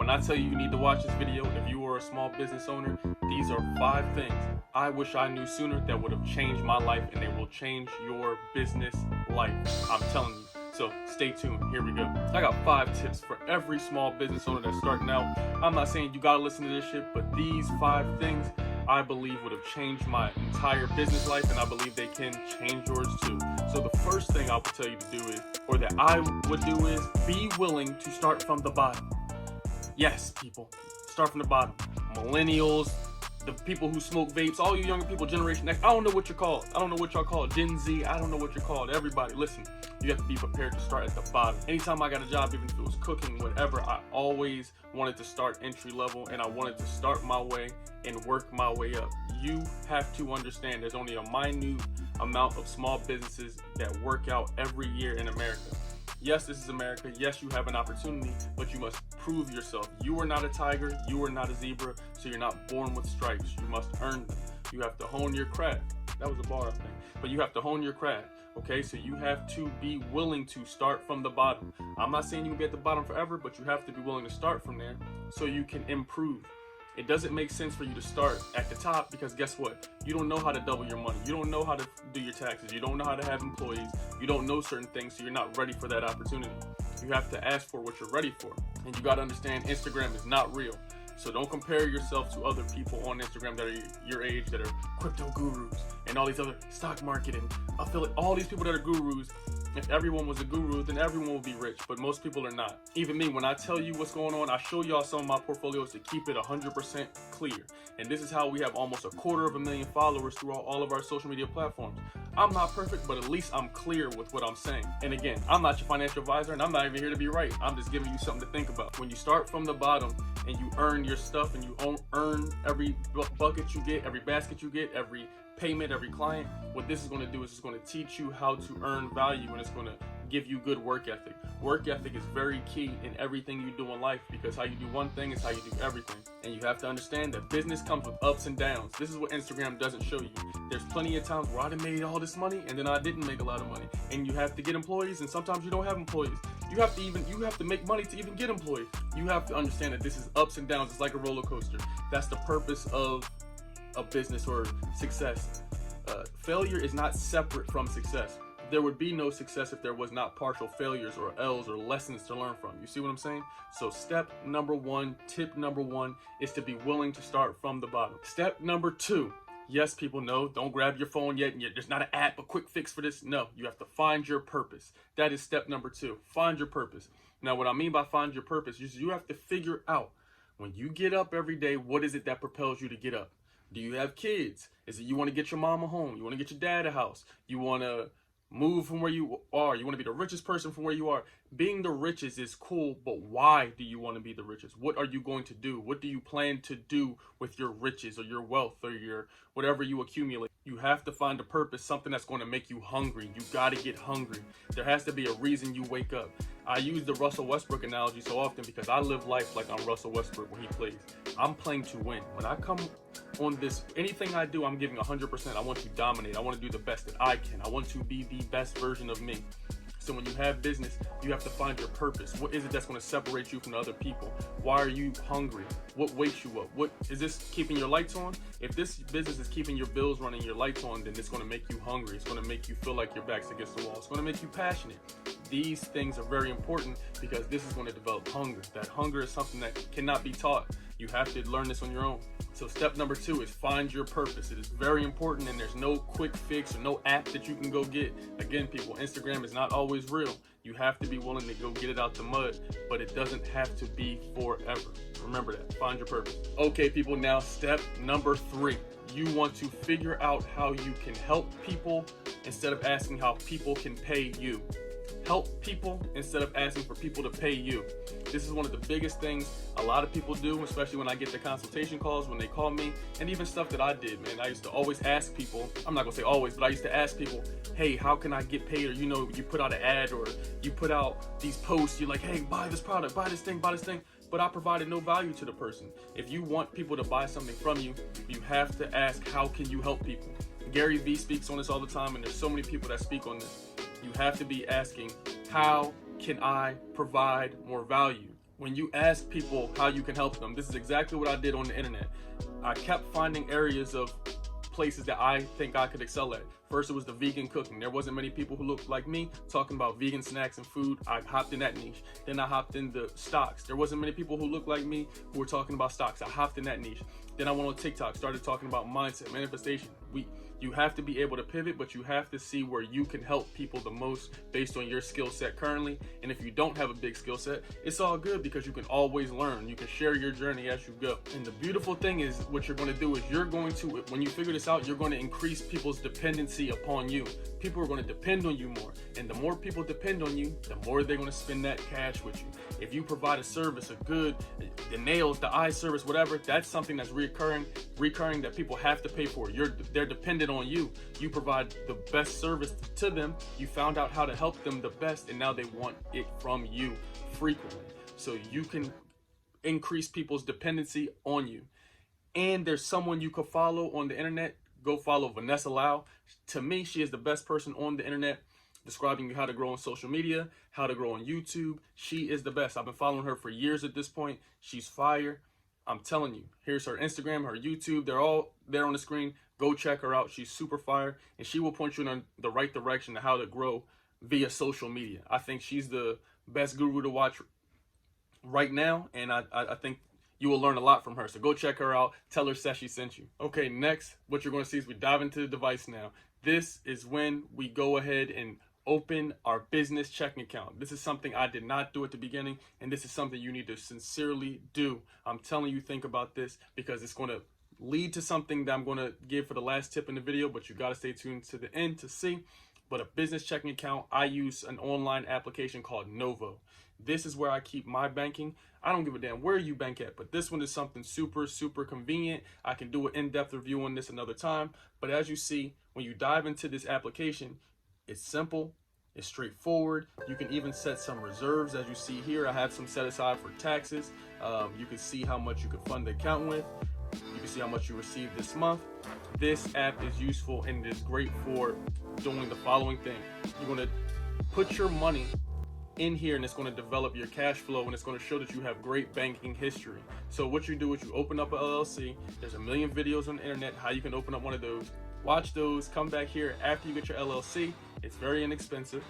when I tell you you need to watch this video, if you are a small business owner, these are 5 things I wish I knew sooner that would have changed my life, and they will change your business life. I'm telling you. So stay tuned. Here we go. I got 5 tips for every small business owner that's starting out. I'm not saying you gotta listen to this shit, but these 5 things I believe would have changed my entire business life, and I believe they can change yours too. So the first thing I would tell you to do is, or that I would do is, be willing to start from the bottom. Yes, people, start from the bottom. Millennials, the people who smoke vapes, all you younger people, Generation X, I don't know what you're called. I don't know what y'all call it. Gen Z, I don't know what you're called. Everybody, listen, you have to be prepared to start at the bottom. Anytime I got a job, even if it was cooking, whatever, I always wanted to start entry level, and I wanted to start my way and work my way up. You have to understand there's only a minute amount of small businesses that work out every year in America. Yes, this is America. Yes, you have an opportunity, but you must prove yourself. You are not a tiger. You are not a zebra, so you're not born with stripes. You must earn them. You have to hone your craft. That was a bar, I think. But you have to hone your craft, okay? So you have to be willing to start from the bottom. I'm not saying you will be at the bottom forever, but you have to be willing to start from there so you can improve. It doesn't make sense for you to start at the top, because guess what? You don't know how to double your money. You don't know how to do your taxes. You don't know how to have employees. You don't know certain things, so you're not ready for that opportunity. You have to ask for what you're ready for. And you got to understand Instagram is not real. So don't compare yourself to other people on Instagram that are your age, that are crypto gurus and all these other stock market and affiliate, all these people that are gurus. If everyone was a guru, then everyone would be rich, but most people are not. Even me, when I tell you what's going on, I show y'all some of my portfolios to keep it 100% clear. And this is how we have almost 250,000 followers through all of our social media platforms. I'm not perfect, but at least I'm clear with what I'm saying. And again, I'm not your financial advisor, and I'm not even here to be right. I'm just giving you something to think about. When you start from the bottom and you earn your stuff, and you earn every bucket you get, every basket you get, every payment, every client, what this is going to do is it's going to teach you how to earn value, and it's going to give you good work ethic. Work ethic is very key in everything you do in life, because how you do one thing is how you do everything. And you have to understand that business comes with ups and downs. This is what Instagram doesn't show you. There's plenty of times where I made all this money and then I didn't make a lot of money. And you have to get employees, and sometimes you don't have employees. You have to make money to even get employees. You have to understand that this is ups and downs. It's like a roller coaster. That's the purpose of a business or success. Failure is not separate from success. There would be no success if there was not partial failures or L's or lessons to learn from. You see what I'm saying? So step number 1, tip number 1 is to be willing to start from the bottom. Step number 2. Yes, people, know, don't grab your phone yet, and there's not an app, a quick fix for this. No, you have to find your purpose. That is step number 2. Find your purpose. Now, what I mean by find your purpose is you have to figure out, when you get up every day, what is it that propels you to get up? Do you have kids? Is it you want to get your mom a home? You want to get your dad a house? You want to move from where you are? You want to be the richest person from where you are? Being the richest is cool, but why do you want to be the richest? What are you going to do? What do you plan to do with your riches or your wealth or your whatever you accumulate? You have to find a purpose, something that's going to make you hungry. You got to get hungry. There has to be a reason you wake up. I use the Russell Westbrook analogy so often because I live life like I'm Russell Westbrook when he plays. I'm playing to win. When I come on this, anything I do, I'm giving 100%. I want to dominate. I want to do the best that I can. I want to be the best version of me. So when you have business, you have to find your purpose. What is it that's going to separate you from other people? Why are you hungry? What wakes you up? What is this keeping your lights on? If this business is keeping your bills running, your lights on, then it's going to make you hungry. It's going to make you feel like your back's against the wall. It's going to make you passionate. These things are very important because this is going to develop hunger. That hunger is something that cannot be taught. You have to learn this on your own. So step number 2 is find your purpose. It is very important, and there's no quick fix or no app that you can go get. Again, people, Instagram is not always real. You have to be willing to go get it out the mud, but it doesn't have to be forever. Remember that. Find your purpose. Okay, people, now step number 3. You want to figure out how you can help people instead of asking how people can pay you. Help people instead of asking for people to pay you. This is one of the biggest things a lot of people do, especially when I get the consultation calls, when they call me, and even stuff that I did, man. I used to always ask people, I'm not gonna say always, but I used to ask people, hey, how can I get paid? Or, you put out an ad or you put out these posts, you're like, hey, buy this product, buy this thing, buy this thing. But I provided no value to the person. If you want people to buy something from you, you have to ask, how can you help people? Gary Vee speaks on this all the time, and there's so many people that speak on this. You have to be asking, how can I provide more value? when you ask people how you can help them, this is exactly what I did on the internet. I kept finding areas of places that I think I could excel at. First, it was the vegan cooking. There wasn't many people who looked like me talking about vegan snacks and food. I hopped in that niche. Then I hopped in the stocks. There wasn't many people who looked like me who were talking about stocks. I hopped in that niche. Then I went on TikTok, started talking about mindset, manifestation. You have to be able to pivot, but you have to see where you can help people the most based on your skill set currently. And if you don't have a big skill set, it's all good because you can always learn. You can share your journey as you go. And the beautiful thing is, what you're going to do is you're going to, when you figure this out, you're going to increase people's dependency upon you. People are going to depend on you more. And the more people depend on you, the more they're going to spend that cash with you. If you provide a service, the nails, the eye service, whatever, that's something that's recurring that people have to pay for. They're dependent on you. You provide the best service to them. You found out how to help them the best, and now they want it from you frequently. So you can increase people's dependency on you. And there's someone you could follow on the internet. Go follow Vanessa Lau. To me, she is the best person on the internet describing how to grow on social media, how to grow on YouTube. She is the best. I've been following her for years at this point. She's fire. I'm telling you. Here's her Instagram, her YouTube. They're all there on the screen. Go check her out. She's super fire, and she will point you in the right direction to how to grow via social media. I think she's the best guru to watch right now, and I think you will learn a lot from her. So go check her out. Tell her Seshi sent you. Okay, next, what you're going to see is we dive into the device now. This is when we go ahead and open our business checking account. This is something I did not do at the beginning, and this is something you need to sincerely do. I'm telling you, think about this, because it's going to lead to something that I'm going to give for the last tip in the video, but you got to stay tuned to the end to see. But a business checking account, I use an online application called Novo. This is where I keep my banking. I don't give a damn where you bank at, but this one is something super, super convenient. I can do an in-depth review on this another time. But as you see, when you dive into this application, it's simple, it's straightforward. You can even set some reserves. As you see here, I have some set aside for taxes. You can see how much you can fund the account with. You can see how much you received this month. This app is useful and it is great for doing the following thing. You're going to put your money in here, and it's going to develop your cash flow, and it's going to show that you have great banking history. So what you do is you open up a LLC. There's a million videos on the internet how you can open up one of those. Watch those, come back here after you get your LLC. It's very inexpensive.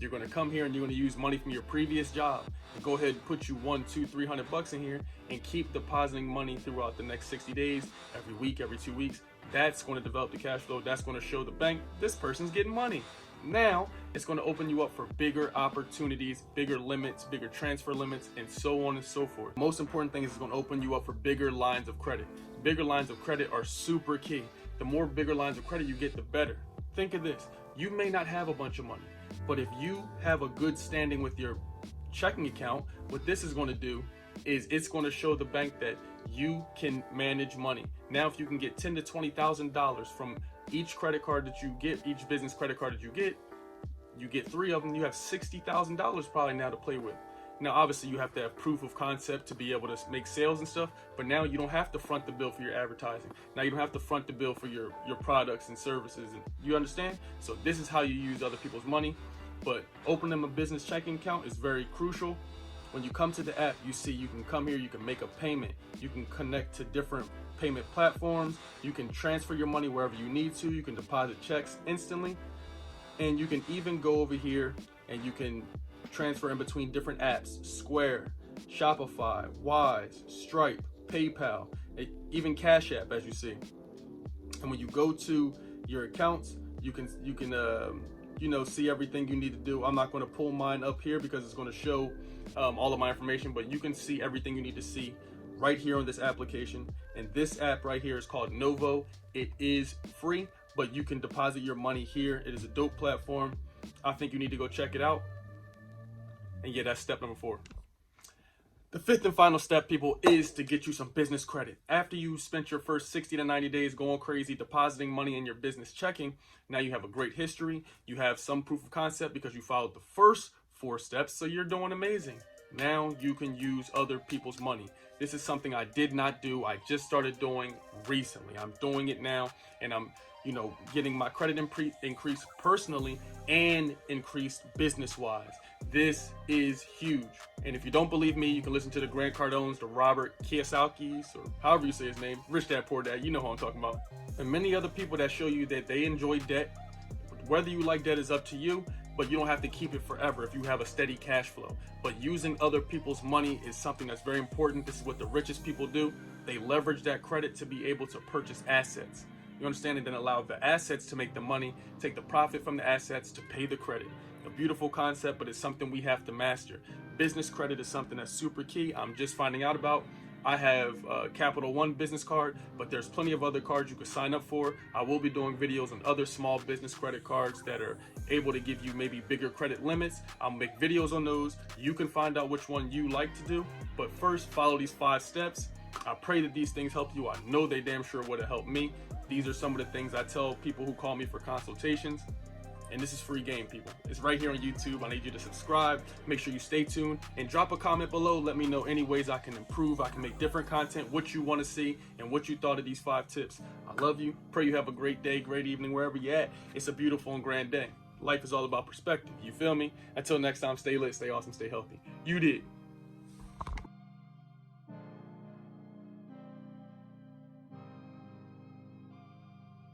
You're going to come here and you're going to use money from your previous job. And go ahead and put you $100, $200, $300 in here and keep depositing money throughout the next 60 days, every week, every 2 weeks. That's going to develop the cash flow. That's going to show the bank this person's getting money. Now it's going to open you up for bigger opportunities, bigger limits, bigger transfer limits, and so on and so forth. Most important thing is it's going to open you up for bigger lines of credit. Bigger lines of credit are super key. The more bigger lines of credit you get, the better. Think of this. You may not have a bunch of money, but if you have a good standing with your checking account, what this is going to do is it's going to show the bank that you can manage money. Now, if you can get $10,000 to $20,000 from each credit card that you get, each business credit card that you get 3 of them, you have $60,000 probably now to play with. Now, obviously, you have to have proof of concept to be able to make sales and stuff, but now you don't have to front the bill for your advertising. Now you don't have to front the bill for your products and services. And you understand? So this is how you use other people's money, but opening a business checking account is very crucial. When you come to the app, you see you can come here, you can make a payment, you can connect to different payment platforms, you can transfer your money wherever you need to, you can deposit checks instantly, and you can even go over here and you can transfer in between different apps: Square, Shopify, Wise, Stripe, PayPal, even Cash App, as you see. And when you go to your accounts, you can see everything you need to do. I'm not going to pull mine up here because it's going to show all of my information, but you can see everything you need to see right here on this application. And this app right here is called Novo. It is free, but you can deposit your money here. It is a dope platform. I think you need to go check it out. And yeah, that's step number 4. The 5th and final step, people, is to get you some business credit. After you spent your first 60 to 90 days going crazy, depositing money in your business checking, now you have a great history. You have some proof of concept because you followed the first 4 steps, so you're doing amazing. Now you can use other people's money. This is something I did not do. I just started doing recently. I'm doing it now, and I'm getting my credit increased personally and increased business-wise. This is huge. And if you don't believe me, you can listen to the Grant Cardones, the Robert Kiyosakis, or however you say his name, Rich Dad Poor Dad, you know who I'm talking about. And many other people that show you that they enjoy debt. Whether you like debt is up to you, but you don't have to keep it forever if you have a steady cash flow. But using other people's money is something that's very important. This is what the richest people do. They leverage that credit to be able to purchase assets. You understand? And then allow the assets to make the money, take the profit from the assets to pay the credit. A beautiful concept, but it's something we have to master. Business credit is something that's super key. I'm just finding out about. I have a Capital One business card, but there's plenty of other cards you can sign up for. I will be doing videos on other small business credit cards that are able to give you maybe bigger credit limits. I'll make videos on those. You can find out which one you like to do, but first follow these 5 steps. I pray that these things help you. I know they damn sure would have helped me. These are some of the things I tell people who call me for consultations. And this is free game, people. It's right here on YouTube. I need you to subscribe. Make sure you stay tuned and drop a comment below. Let me know any ways I can improve. I can make different content, what you want to see, and what you thought of these 5 tips. I love you. Pray you have a great day, great evening, wherever you're at. It's a beautiful and grand day. Life is all about perspective. You feel me? Until next time, stay lit, stay awesome, stay healthy. You did.